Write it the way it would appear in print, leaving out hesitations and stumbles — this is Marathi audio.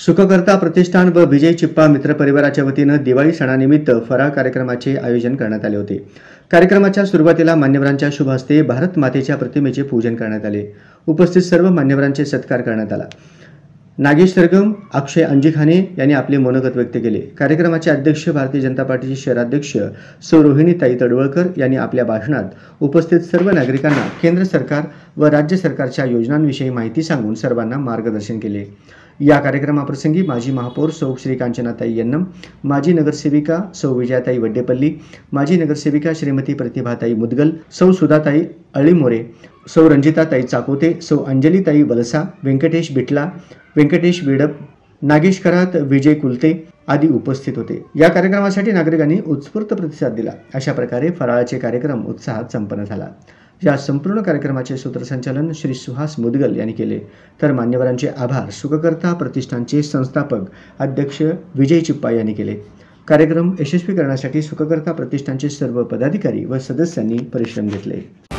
सुखकर्ता प्रतिष्ठान व विजय चिप्पा मित्र परिवाराच्या वतीनं दिवाळी सणानिमित्त फराळ कार्यक्रमाचे आयोजन करण्यात आले होते। कार्यक्रमाच्या सुरुवातीला मान्यवरांच्या शुभ हस्ते भारत मातेच्या प्रतिमेचे पूजन करण्यात आले। उपस्थित सर्व मान्यवरांचे सत्कार करण्यात आला। नागेश सरगम, अक्षय अंजिखाने यांनी आपले मनोगत व्यक्त केले। कार्यक्रमाचे अध्यक्ष भारतीय जनता पार्टीचे शहराध्यक्ष सौ रोहिणीताई तडवळकर यांनी आपल्या भाषणात उपस्थित सर्व नागरिकांना केंद्र सरकार व राज्य सरकारच्या योजनांविषयी माहिती सांगून सर्वांना मार्गदर्शन केले। या कार्यक्रमाप्रसंगी माजी महापौर सौ श्री कांचनाताई यन्नम, माजी नगरसेविका सौ विजयाताई वड्डेपल्ली, माजी नगरसेविका श्रीमती प्रतिभाताई मुदगल, सौ सुधाताई अळीमोरे, सौ रंजिताताई चाकोते, सौ अंजलीताई वलसा, व्यंकटेश बिटला, व्यंकटेश बेडप, नागेश करात, विजय कुलते आदी उपस्थित होते। या कार्यक्रमासाठी नागरिकांनी उत्स्फूर्त प्रतिसाद दिला। अशा प्रकारे फराळाचे कार्यक्रम उत्साहात संपन्न झाला। या संपूर्ण कार्यक्रमाचे सूत्रसंचालन श्री सुहास मुदगल यांनी केले, तर मान्यवरांचे आभार सुखकर्ता प्रतिष्ठानचे संस्थापक अध्यक्ष विजय चिप्पा यांनी केले। कार्यक्रम यशस्वी करण्यासाठी सुखकर्ता प्रतिष्ठानचे सर्व पदाधिकारी व सदस्यांनी परिश्रम घेतले।